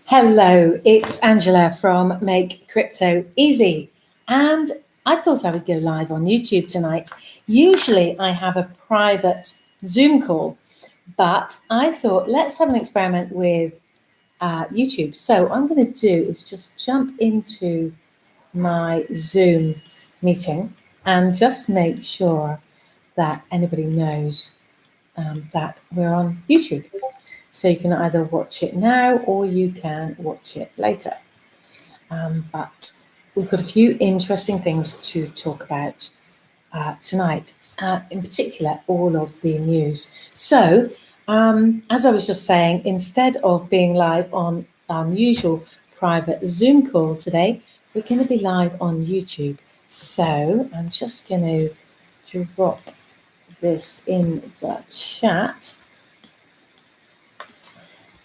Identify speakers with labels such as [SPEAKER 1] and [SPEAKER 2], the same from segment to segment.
[SPEAKER 1] Hello, it's Angela from Make Crypto Easy. And I thought I would go live on YouTube tonight. Usually I have a private Zoom call, but I thought let's have an experiment with YouTube. So what I'm going to do is just jump into my Zoom meeting and just make sure that anybody knows that we're on YouTube. So you can either watch it now or you can watch it later. But we've got a few interesting things to talk about tonight, in particular, all of the news. So, as I was just saying, instead of being live on our usual private Zoom call today, we're going to be live on YouTube. So I'm just going to drop this in the chat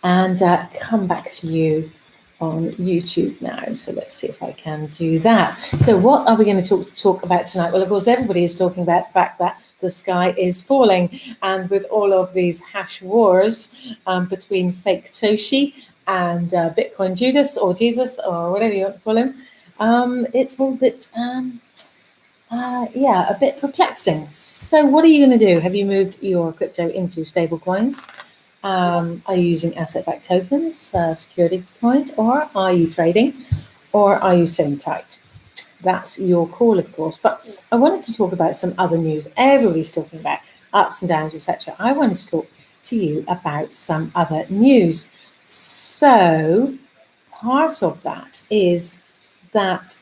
[SPEAKER 1] and come back to you on YouTube now. So let's see if I can do that. So what are we going to talk about tonight? Well, of course, everybody is talking about the fact that the sky is falling. And with all of these hash wars between fake Toshi and Bitcoin Judas or Jesus or whatever you want to call him, it's all a bit, a bit perplexing. So what are you going to do? Have you moved your crypto into stable coins? Are you using asset-backed tokens, security coins, or are you trading, or are you sitting tight? That's your call, of course. But I wanted to talk about some other news. Everybody's talking about ups and downs, etc. I wanted to talk to you about some other news. So part of that is that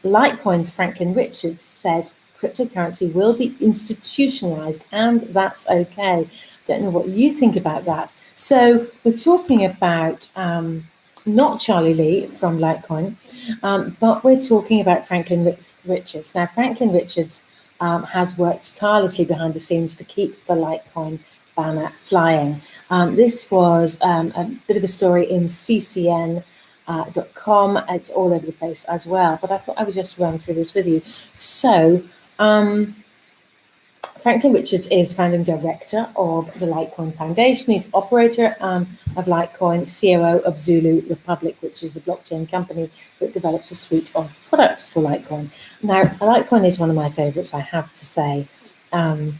[SPEAKER 1] Litecoin's Franklin Richards says cryptocurrency will be institutionalized, and that's okay. Don't know what you think about that. So we're talking about not Charlie Lee from Litecoin, but we're talking about Franklin Richards. Now, Franklin Richards has worked tirelessly behind the scenes to keep the Litecoin banner flying. This was a bit of a story in CCN.com. It's all over the place as well, but I thought I would just run through this with you. So, Franklin Richards is founding director of the Litecoin Foundation. He's operator of Litecoin, COO of Zulu Republic, which is the blockchain company that develops a suite of products for Litecoin. Now, Litecoin is one of my favorites, I have to say. I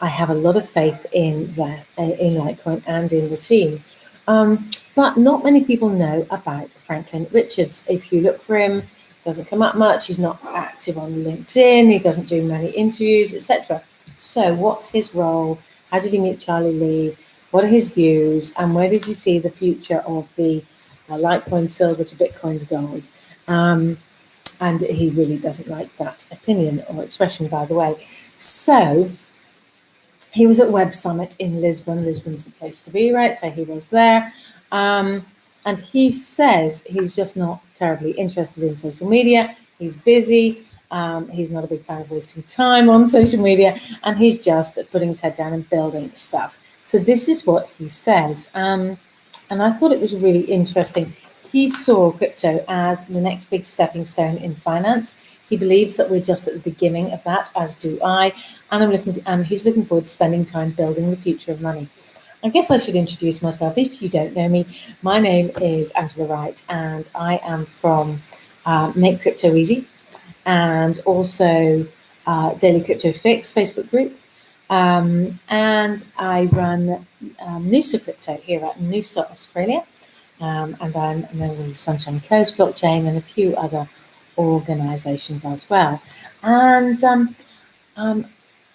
[SPEAKER 1] have a lot of faith in Litecoin and in the team. But not many people know about Franklin Richards. If you look for him, doesn't come up much. He's not active on LinkedIn. He doesn't do many interviews, etc. So what's his role? How did he meet Charlie Lee? What are his views? And where does he see the future of the Litecoin silver to Bitcoin's gold? And he really doesn't like that opinion or expression, by the way. So he was at Web Summit in Lisbon. Lisbon's the place to be, right? So he was there. And he says he's just not terribly interested in social media. He's busy. He's not a big fan of wasting time on social media, and he's just putting his head down and building stuff. So this is what he says. And I thought it was really interesting. He saw crypto as the next big stepping stone in finance. He believes that we're just at the beginning of that, as do I. And he's looking forward to spending time building the future of money. I guess I should introduce myself. If you don't know me, my name is Angela Wright, and I am from Make Crypto Easy, and also Daily Crypto Fix Facebook group. And I run Noosa Crypto here at Noosa, Australia. And I'm a member of the Sunshine Coast blockchain and a few other organizations as well. And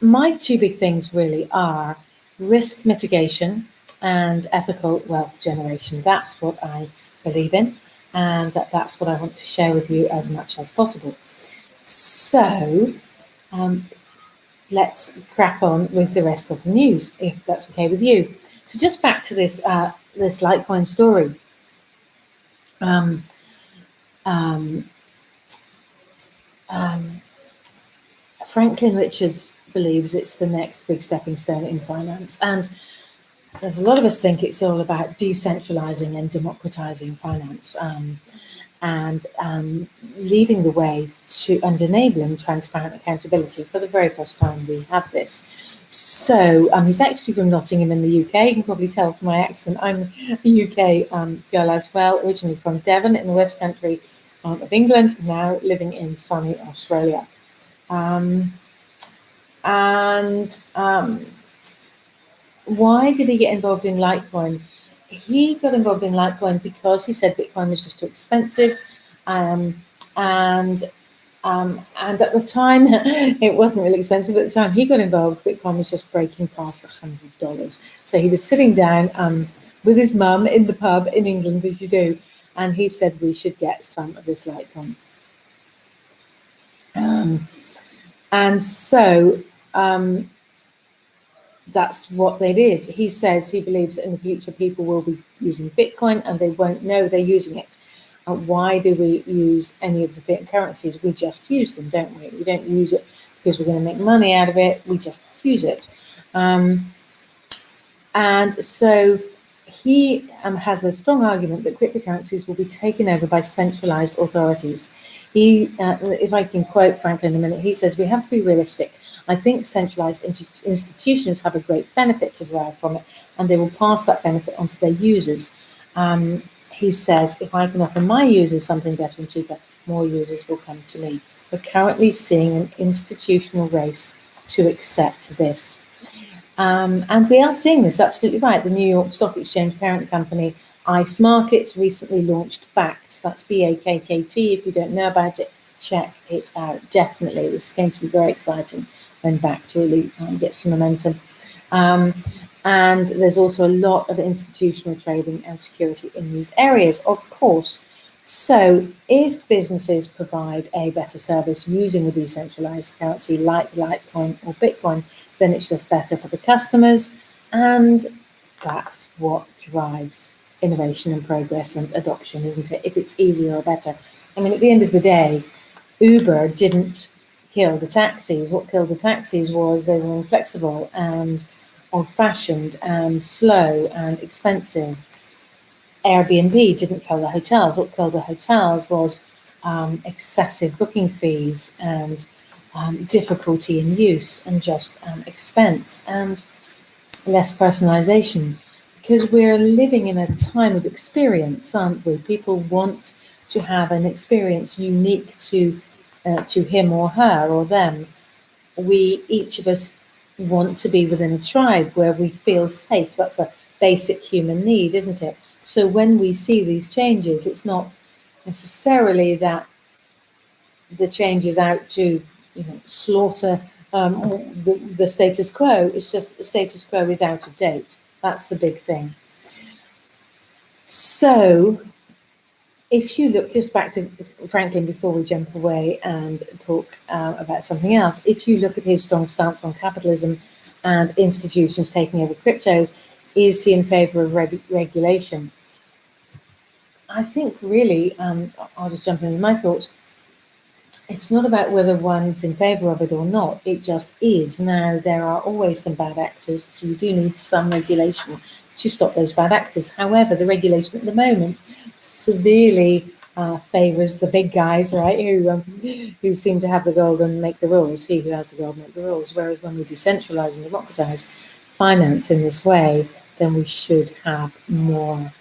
[SPEAKER 1] my two big things really are risk mitigation and ethical wealth generation. That's what I believe in, and that's what I want to share with you as much as possible. So let's crack on with the rest of the news, if that's okay with you. So just back to this Litecoin story. Franklin Richards believes it's the next big stepping stone in finance, and there's a lot of us think it's all about decentralizing and democratizing finance, and leading the way to and enabling transparent accountability. For the very first time, we have this. So he's actually from Nottingham in the UK. You can probably tell from my accent. I'm a UK girl as well, originally from Devon in the West Country of England, now living in sunny Australia. Why did he get involved in Litecoin? He got involved in Litecoin because he said Bitcoin was just too expensive, and at the time, it wasn't really expensive. At the time he got involved, Bitcoin was just breaking past $100. So he was sitting down with his mum in the pub in England, as you do, and he said we should get some of this Litecoin. And so that's what they did. He says he believes that in the future people will be using Bitcoin and they won't know they're using it. Why do we use any of the fiat currencies? We just use them, don't we? We don't use it because we're going to make money out of it. We just use it. And so he has a strong argument that cryptocurrencies will be taken over by centralized authorities. He, if I can quote Franklin in a minute, he says, we have to be realistic. I think centralized institutions have a great benefit to derive from it, and they will pass that benefit on to their users. He says, if I can offer my users something better and cheaper, more users will come to me. We're currently seeing an institutional race to accept this. And we are seeing this, absolutely right. The New York Stock Exchange parent company, ICE Markets, recently launched BACKT. That's BAKKT. If you don't know about it, check it out. Definitely. This is going to be very exciting when BACKT really gets some momentum. And there's also a lot of institutional trading and security in these areas, of course. So if businesses provide a better service using a decentralized currency like Litecoin or Bitcoin, then it's just better for the customers. And that's what drives innovation and progress and adoption, isn't it? If it's easier or better. I mean, at the end of the day, Uber didn't kill the taxis. What killed the taxis was they were inflexible and old-fashioned and slow and expensive. Airbnb didn't kill the hotels. What killed the hotels was excessive booking fees and difficulty in use and just expense and less personalization. Because we're living in a time of experience, aren't we? People want to have an experience unique to him or her or them. We, each of us, want to be within a tribe where we feel safe. That's a basic human need, isn't it? So when we see these changes, it's not necessarily that the change is out to, slaughter the status quo. It's just the status quo is out of date. That's the big thing. So if you look just back to Franklin before we jump away and talk about something else, if you look at his strong stance on capitalism and institutions taking over crypto, is he in favor of regulation? I think really, I'll just jump in with my thoughts. It's not about whether one's in favor of it or not. It just is. Now, there are always some bad actors, so you do need some regulation to stop those bad actors. However, the regulation at the moment severely favors the big guys, right, who seem to have the gold and make the rules. He who has the gold make the rules. Whereas when we decentralize and democratize finance in this way, then we should have more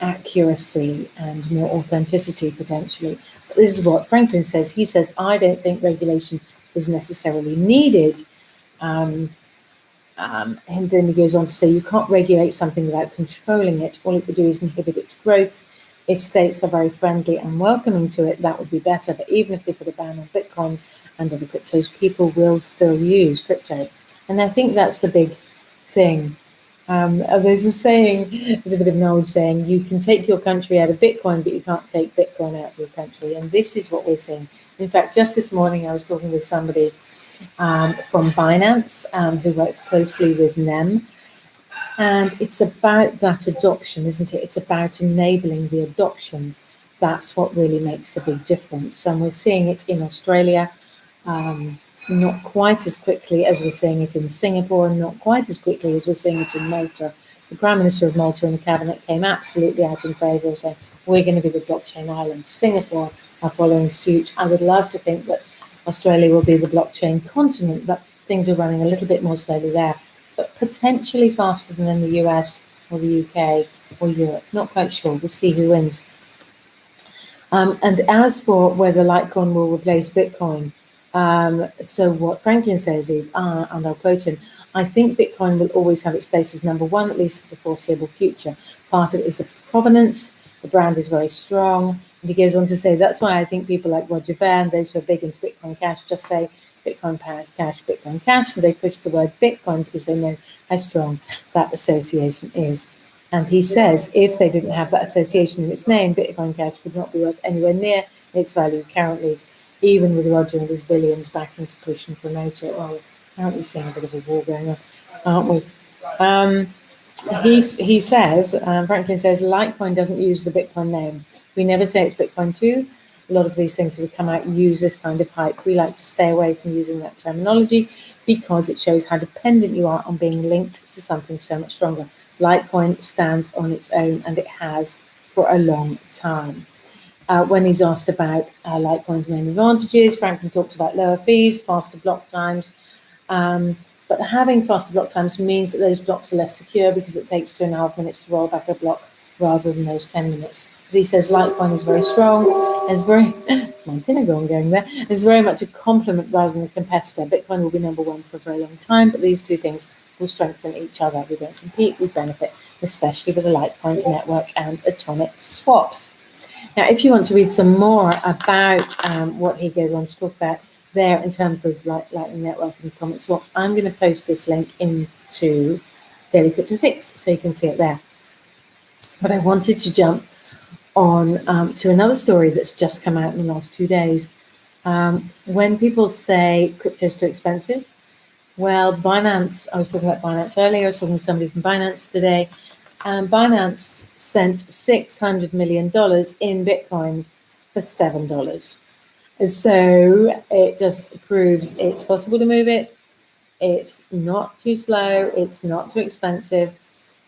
[SPEAKER 1] accuracy and more authenticity potentially. But this is what Franklin says. He says, I don't think regulation is necessarily needed. And then he goes on to say, you can't regulate something without controlling it. All it would do is inhibit its growth. If states are very friendly and welcoming to it, that would be better. But even if they put a ban on Bitcoin and other cryptos, people will still use crypto. And I think that's the big thing. There's a saying, there's a bit of an old saying, you can take your country out of Bitcoin, but you can't take Bitcoin out of your country. And this is what we're seeing. In fact, just this morning, I was talking with somebody from Binance who works closely with NEM. And it's about that adoption, isn't it? It's about enabling the adoption. That's what really makes the big difference. And we're seeing it in Australia. Not quite as quickly as we're seeing it in Singapore, and not quite as quickly as we're seeing it in Malta. The Prime Minister of Malta and the Cabinet came absolutely out in favour of saying, we're going to be the blockchain island. Singapore are following suit. I would love to think that Australia will be the blockchain continent, but things are running a little bit more slowly there, but potentially faster than in the US or the UK or Europe. Not quite sure. We'll see who wins. And as for whether Litecoin will replace Bitcoin, so what Franklin says is, and I'll quote him, I think Bitcoin will always have its place as number one, at least for the foreseeable future. Part of it is the provenance. The brand is very strong. And he goes on to say, that's why I think people like Roger Ver and those who are big into Bitcoin Cash just say Bitcoin Cash, Bitcoin Cash, and they push the word Bitcoin because they know how strong that association is. And he says if they didn't have that association in its name, Bitcoin Cash would not be worth anywhere near its value currently, even with Roger and his billions backing to push and promote it. Well, aren't we seeing a bit of a war going on, aren't we? He says, Franklin says, Litecoin doesn't use the Bitcoin name. We never say it's Bitcoin 2. A lot of these things that have come out use this kind of hype. We like to stay away from using that terminology because it shows how dependent you are on being linked to something so much stronger. Litecoin stands on its own, and it has for a long time. When he's asked about Litecoin's main advantages, Franklin talks about lower fees, faster block times. But having faster block times means that those blocks are less secure because it takes 2.5 minutes to roll back a block rather than those 10 minutes. But he says Litecoin is very strong, it's my dinner going there, it's very much a complement rather than a competitor. Bitcoin will be number one for a very long time, but these two things will strengthen each other. We don't compete, we benefit, especially with the Litecoin network and atomic swaps. Now, if you want to read some more about what he goes on to talk about there in terms of Lightning Network and atomic swaps, I'm going to post this link into Daily Crypto Fix so you can see it there. But I wanted to jump on to another story that's just come out in the last 2 days. When people say crypto's too expensive, well, Binance, I was talking about Binance earlier, I was talking to somebody from Binance today, and Binance sent $600 million in Bitcoin for $7. So it just proves it's possible to move it. It's not too slow. It's not too expensive.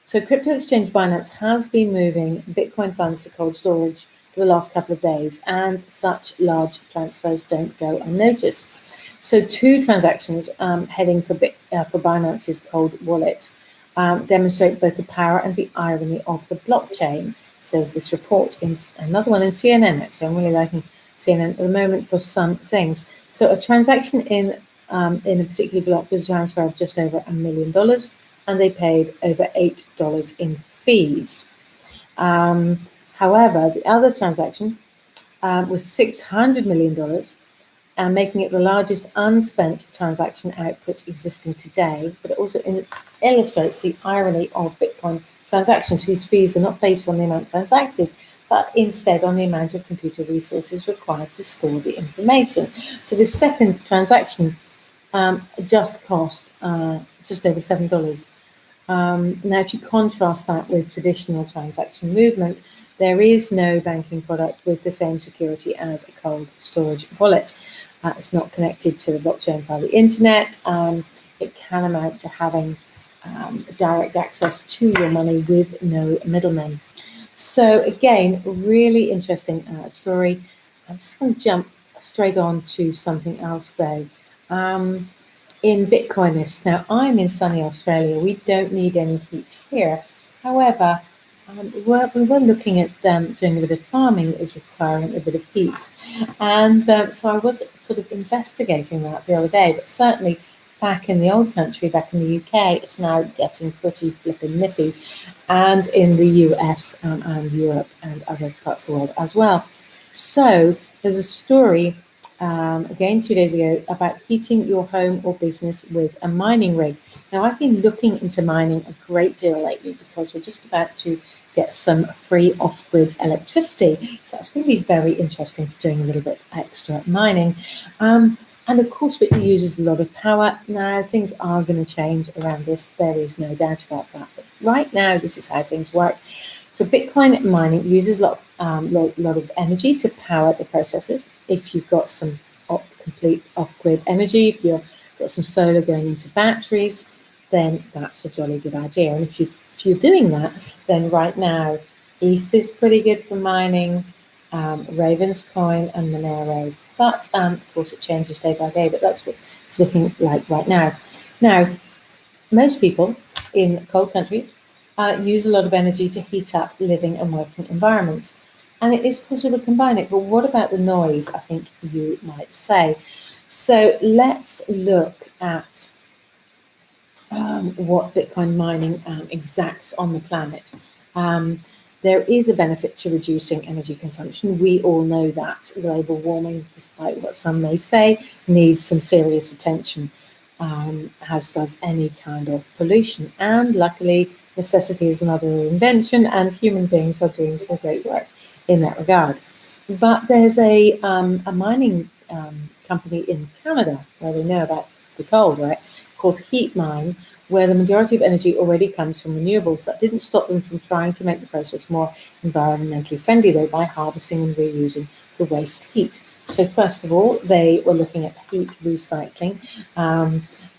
[SPEAKER 1] So crypto exchange Binance has been moving Bitcoin funds to cold storage for the last couple of days, and such large transfers don't go unnoticed. So 2 transactions heading for Binance's cold wallet demonstrate both the power and the irony of the blockchain, says this report in another one in CNN. Actually, I'm really liking CNN at the moment for some things. So a transaction in a particular block was a transfer of just over $1 million, and they paid over $8 in fees. However, the other transaction was $600 million, and making it the largest unspent transaction output existing today. But it also illustrates the irony of Bitcoin transactions whose fees are not based on the amount transacted, but instead on the amount of computer resources required to store the information. So the second transaction just cost just over $7. Now, if you contrast that with traditional transaction movement, there is no banking product with the same security as a cold storage wallet. It's not connected to the blockchain via the internet. It can amount to having direct access to your money with no middlemen. So again, really interesting story. I'm just going to jump straight on to something else though. In Bitcoinist, now I'm in sunny Australia. We don't need any heat here. However, we were looking at doing a bit of farming that is requiring a bit of heat. And so I was sort of investigating that the other day, but certainly back in the old country, back in the UK, it's now getting pretty flippin' nippy, and in the US and Europe and other parts of the world as well. So there's a story, again 2 days ago, about heating your home or business with a mining rig. Now, I've been looking into mining a great deal lately because we're just about to get some free off-grid electricity. So that's going to be very interesting for doing a little bit extra mining. And of course, it uses a lot of power. Now, things are going to change around this. There is no doubt about that. But right now, this is how things work. So Bitcoin mining uses a lot of energy to power the processes. If you've got some complete off-grid energy, if you've got some solar going into batteries, then that's a jolly good idea. And if you're doing that, then right now, ETH is pretty good for mining. Ravenscoin and Monero. But of course, it changes day by day. But that's what it's looking like right now. Now, most people in cold countries use a lot of energy to heat up living and working environments. And it is possible to combine it. But what about the noise, I think you might say? So let's look at what Bitcoin mining exacts on the planet. There is a benefit to reducing energy consumption. We all know that global warming, despite what some may say, needs some serious attention, as does any kind of pollution. And luckily, necessity is another invention, and human beings are doing some great work in that regard. But there's a mining company in Canada where they know about the cold, right, called HeatMine, where the majority of energy already comes from renewables. That didn't stop them from trying to make the process more environmentally friendly, though, by harvesting and reusing the waste heat. So first of all, they were looking at heat recycling,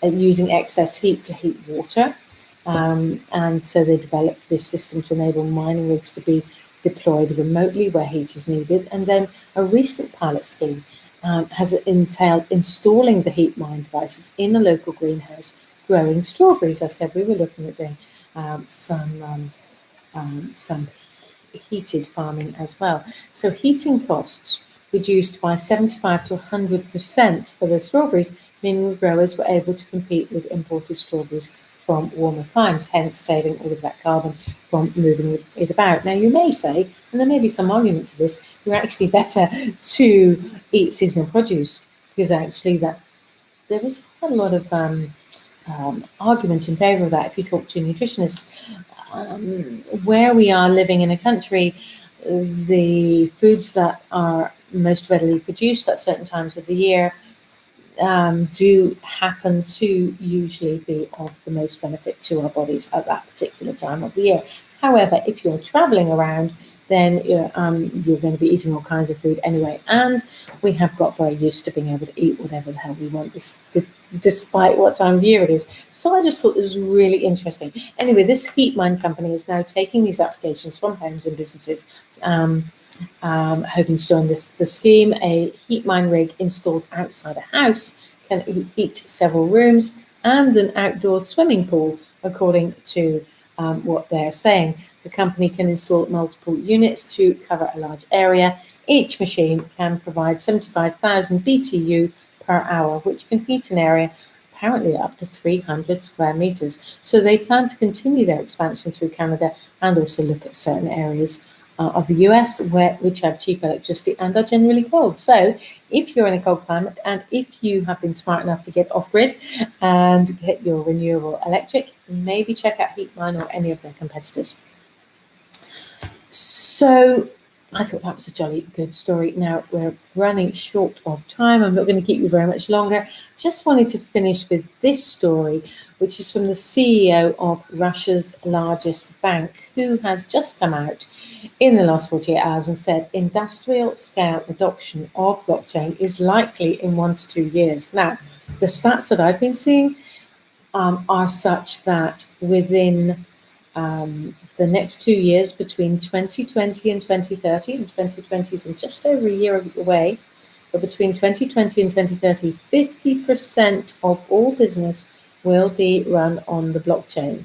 [SPEAKER 1] using excess heat to heat water. And so they developed this system to enable mining rigs to be deployed remotely where heat is needed. And then a recent pilot scheme has entailed installing the HeatMine devices in a local greenhouse growing strawberries. I said we were looking at doing some heated farming as well. So heating costs reduced by 75 to 100% for the strawberries, meaning growers were able to compete with imported strawberries from warmer climes, hence saving all of that carbon from moving it about. Now, you may say, and there may be some argument to this, you're actually better to eat seasonal produce, because actually that there is quite a lot of argument in favour of that. If you talk to nutritionists, where we are living in a country, the foods that are most readily produced at certain times of the year do happen to usually be of the most benefit to our bodies at that particular time of the year. However, if you're traveling around, then you're going to be eating all kinds of food anyway. And we have got very used to being able to eat whatever the hell we want, despite what time of year it is. So I just thought this was really interesting. Anyway, this HeatMine company is now taking these applications from homes and businesses, hoping to join the scheme. A HeatMine rig installed outside a house can heat several rooms and an outdoor swimming pool, according to what they're saying. The company can install multiple units to cover a large area. Each machine can provide 75,000 BTU per hour, which can heat an area apparently up to 300 square meters. So they plan to continue their expansion through Canada and also look at certain areas of the US which have cheap electricity and are generally cold. So if you're in a cold climate and if you have been smart enough to get off grid and get your renewable electric, maybe check out HeatMine or any of their competitors. So I thought that was a jolly good story. Now we're running short of time. I'm not going to keep you very much longer. Just wanted to finish with this story, which is from the CEO of Russia's largest bank, who has just come out in the last 48 hours and said industrial scale adoption of blockchain is likely in 1 to 2 years. Now, the stats that I've been seeing are such that within the next 2 years, between 2020 and 2030, and 2020 is in just over a year away, but between 2020 and 2030, 50% of all business will be run on the blockchain.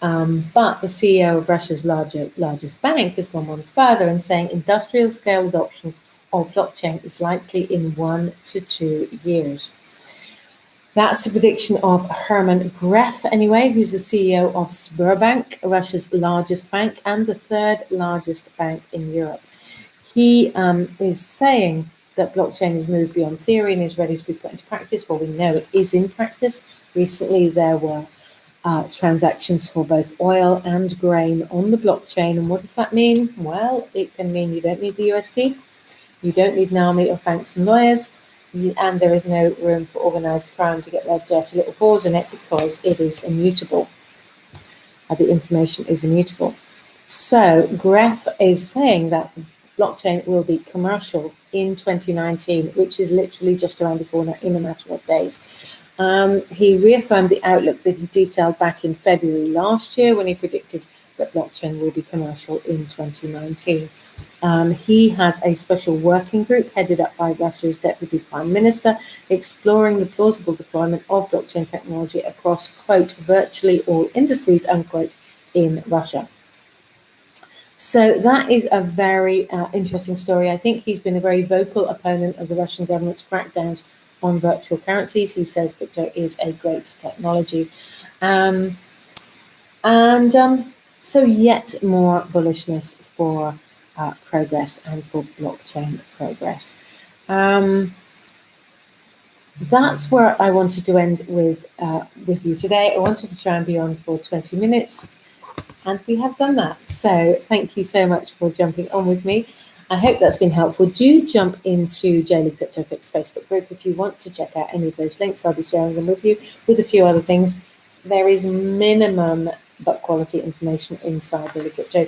[SPEAKER 1] But the CEO of Russia's largest bank has gone one further and saying industrial scale adoption of blockchain is likely in 1 to 2 years. That's the prediction of Herman Gref, anyway, who's the CEO of Sberbank, Russia's largest bank and the third largest bank in Europe. He is saying that blockchain has moved beyond theory and is ready to be put into practice. Well, we know it is in practice. Recently, there were transactions for both oil and grain on the blockchain. And what does that mean? Well, it can mean you don't need the USD, you don't need an army of banks and lawyers, and there is no room for organised crime to get their dirty little paws in it because it is immutable. The information is immutable. So Gref is saying that blockchain will be commercial in 2019, which is literally just around the corner in a matter of days. He reaffirmed the outlook that he detailed back in February last year when he predicted that blockchain will be commercial in 2019. He has a special working group headed up by Russia's Deputy Prime Minister, exploring the plausible deployment of blockchain technology across, quote, virtually all industries, unquote, in Russia. So that is a very interesting story. I think he's been a very vocal opponent of the Russian government's crackdowns on virtual currencies. He says crypto is a great technology. So yet more bullishness for progress and for blockchain progress. That's where I wanted to end with you today. I wanted to try and be on for 20 minutes, and we have done that. So thank you so much for jumping on with me. I hope that's been helpful. Do jump into Daily Crypto Fix Facebook group if you want to check out any of those links. I'll be sharing them with you with a few other things. There is minimum but quality information inside Daily Crypto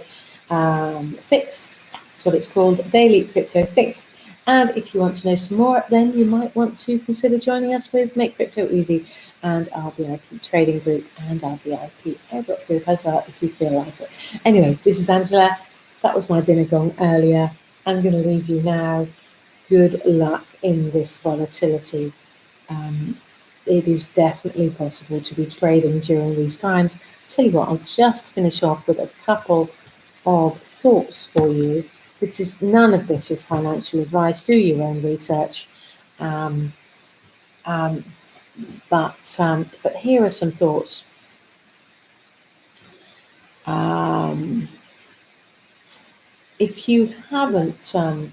[SPEAKER 1] Fix. That's what it's called, Daily Crypto Fix. And if you want to know some more, then you might want to consider joining us with Make Crypto Easy and our VIP trading group and our VIP airdrop group as well, if you feel like it. Anyway, this is Angela. That was my dinner gong earlier. I'm going to leave you now. Good luck in this volatility. It is definitely possible to be trading during these times. Tell you what, I'll just finish off with a couple of thoughts for you. None of this is financial advice. Do your own research. But here are some thoughts. If you haven't gone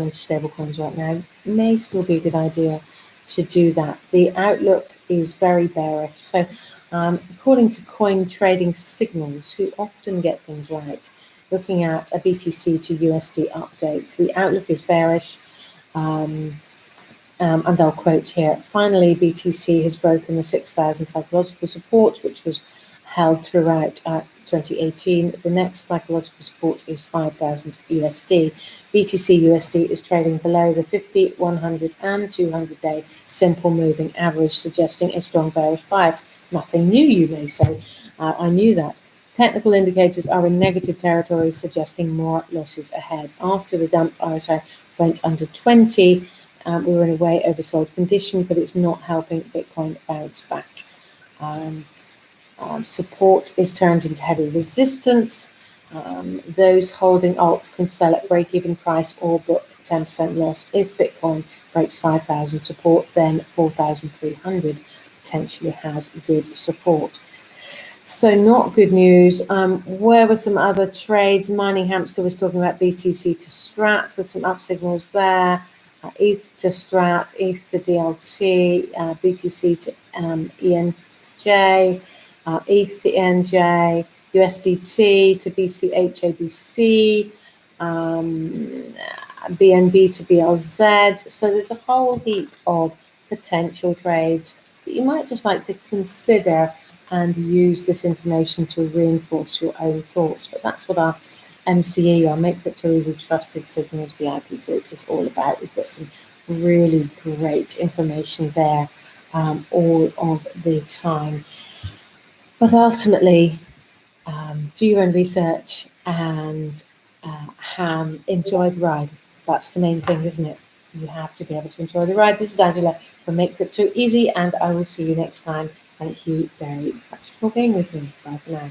[SPEAKER 1] into stablecoins right now, it may still be a good idea to do that. The outlook is very bearish. So, according to Coin Trading Signals, who often get things right, looking at a BTC to USD update, the outlook is bearish. And I'll quote here, finally, BTC has broken the 6,000 psychological support, which was held throughout 2018. The next psychological support is 5,000 USD. BTC USD is trading below the 50, 100 and 200-day simple moving average, suggesting a strong bearish bias. Nothing new, you may say. I knew that. Technical indicators are in negative territory, suggesting more losses ahead. After the dump, RSI went under 20. We were in a way oversold condition, but it's not helping Bitcoin bounce back. Support is turned into heavy resistance. Those holding alts can sell at break-even price or book 10% loss. If Bitcoin breaks 5,000 support, then 4,300 potentially has good support. So not good news. Where were some other trades? Mining Hamster was talking about BTC to Strat with some up signals there. ETH to Strat, ETH to DLT, BTC to ENJ, ETH to ENJ, USDT to BCHABC, BNB to BLZ. So there's a whole heap of potential trades that you might just like to consider and use this information to reinforce your own thoughts. But that's what our MCE, our Make Crypto Easy Trusted Signals VIP group, is all about. We've got some really great information there all of the time. But ultimately, do your own research and enjoy the ride. That's the main thing, isn't it? You have to be able to enjoy the ride. This is Angela from Make Crypto Easy, and I will see you next time. Thank you very much for being with me. Bye for now.